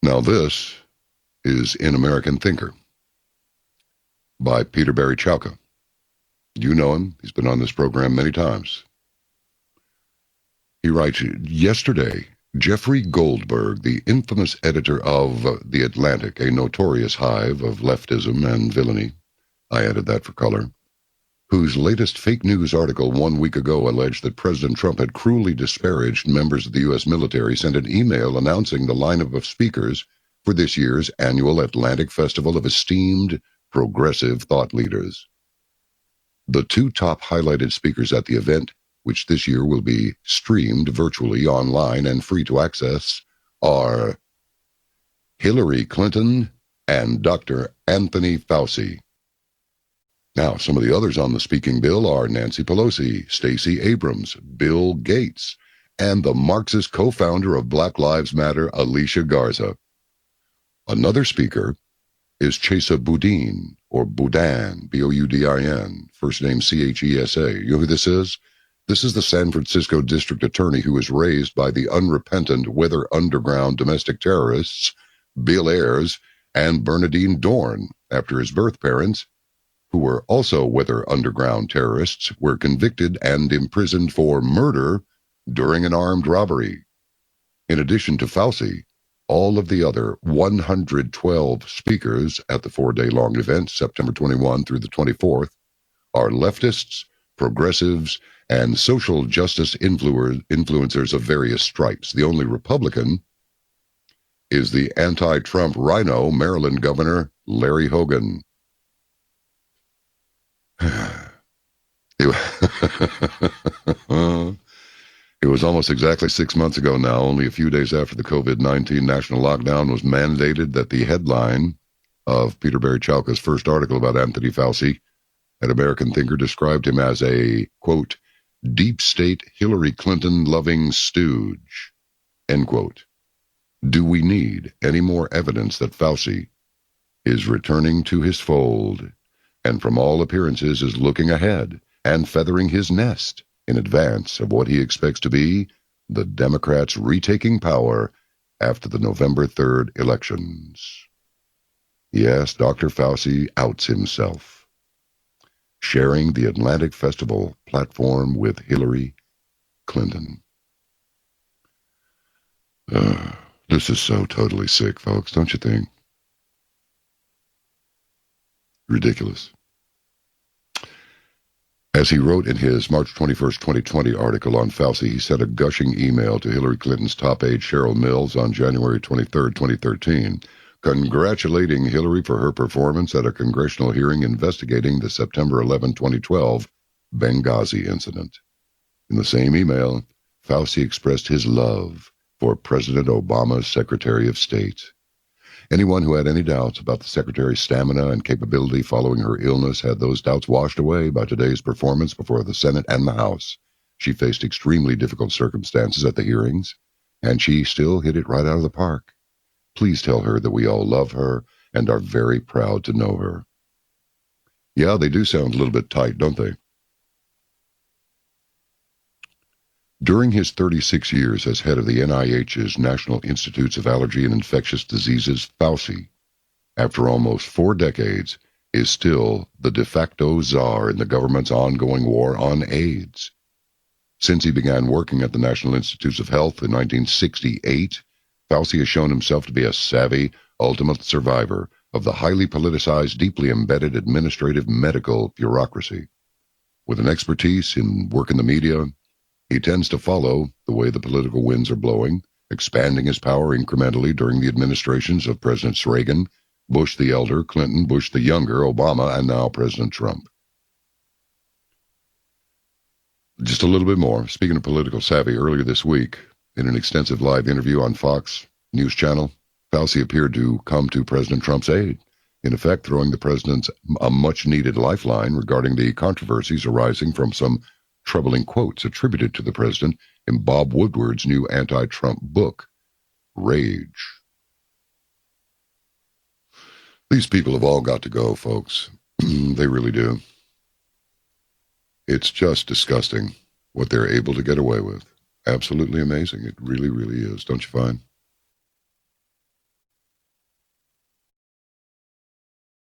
Now this is In American Thinker by Peter Chowka. You know him. He's been on this program many times. He writes, yesterday, Jeffrey Goldberg, the infamous editor of The Atlantic, a notorious hive of leftism and villainy, I added that for color, whose latest fake news article 1 week ago alleged that President Trump had cruelly disparaged members of the U.S. military, sent an email announcing the lineup of speakers for this year's annual Atlantic Festival of esteemed progressive thought leaders. The two top highlighted speakers at the event, which this year will be streamed virtually online and free to access, are Hillary Clinton and Dr. Anthony Fauci. Now, some of the others on the speaking bill are Nancy Pelosi, Stacey Abrams, Bill Gates, and the Marxist co-founder of Black Lives Matter, Alicia Garza. Another speaker is Chesa Boudin, or Boudin, B-O-U-D-I-N, first name C-H-E-S-A. You know who this is? This is the San Francisco district attorney who was raised by the unrepentant Weather Underground domestic terrorists, Bill Ayers and Bernardine Dorn, after his birth parents, who were also Weather Underground terrorists, were convicted and imprisoned for murder during an armed robbery. In addition to Fauci, all of the other 112 speakers at the 4-day-long event, September 21 through the 24th, are leftists, progressives, and social justice influencers of various stripes. The only Republican is the anti-Trump rhino Maryland Governor Larry Hogan. It was almost exactly 6 months ago now, only a few days after the COVID-19 national lockdown was mandated, that the headline of Peter Chowka's first article about Anthony Fauci at American Thinker described him as a, quote, deep state Hillary Clinton loving stooge, end quote. Do we need any more evidence that Fauci is returning to his fold and from all appearances is looking ahead and feathering his nest in advance of what he expects to be the Democrats retaking power after the November 3rd elections? Yes, Dr. Fauci outs himself, sharing the Atlantic Festival platform with Hillary Clinton. This is so totally sick, folks, don't you think? Ridiculous. As he wrote in his March 21st, 2020 article on Fauci, he sent a gushing email to Hillary Clinton's top aide Cheryl Mills on January 23rd, 2013, congratulating Hillary for her performance at a congressional hearing investigating the September 11, 2012 Benghazi incident. In the same email, Fauci expressed his love for President Obama's Secretary of State. Anyone who had any doubts about the Secretary's stamina and capability following her illness had those doubts washed away by today's performance before the Senate and the House. She faced extremely difficult circumstances at the hearings, and she still hit it right out of the park. Please tell her that we all love her and are very proud to know her. Yeah, they do sound a little bit tight, don't they? During his 36 years as head of the NIH's National Institutes of Allergy and Infectious Diseases, Fauci, after almost 4 decades, is still the de facto czar in the government's ongoing war on AIDS. Since he began working at the National Institutes of Health in 1968, Fauci has shown himself to be a savvy, ultimate survivor of the highly politicized, deeply embedded administrative medical bureaucracy. With an expertise in work in the media, he tends to follow the way the political winds are blowing, expanding his power incrementally during the administrations of Presidents Reagan, Bush the elder, Clinton, Bush the younger, Obama, and now President Trump. Just a little bit more. Speaking of political savvy, earlier this week, in an extensive live interview on Fox News Channel, Fauci appeared to come to President Trump's aid, in effect throwing the president a much-needed lifeline regarding the controversies arising from some troubling quotes attributed to the president in Bob Woodward's new anti-Trump book, Rage. These people have all got to go, folks. They really do. It's just disgusting what they're able to get away with. Absolutely amazing. It really, really is, don't you find?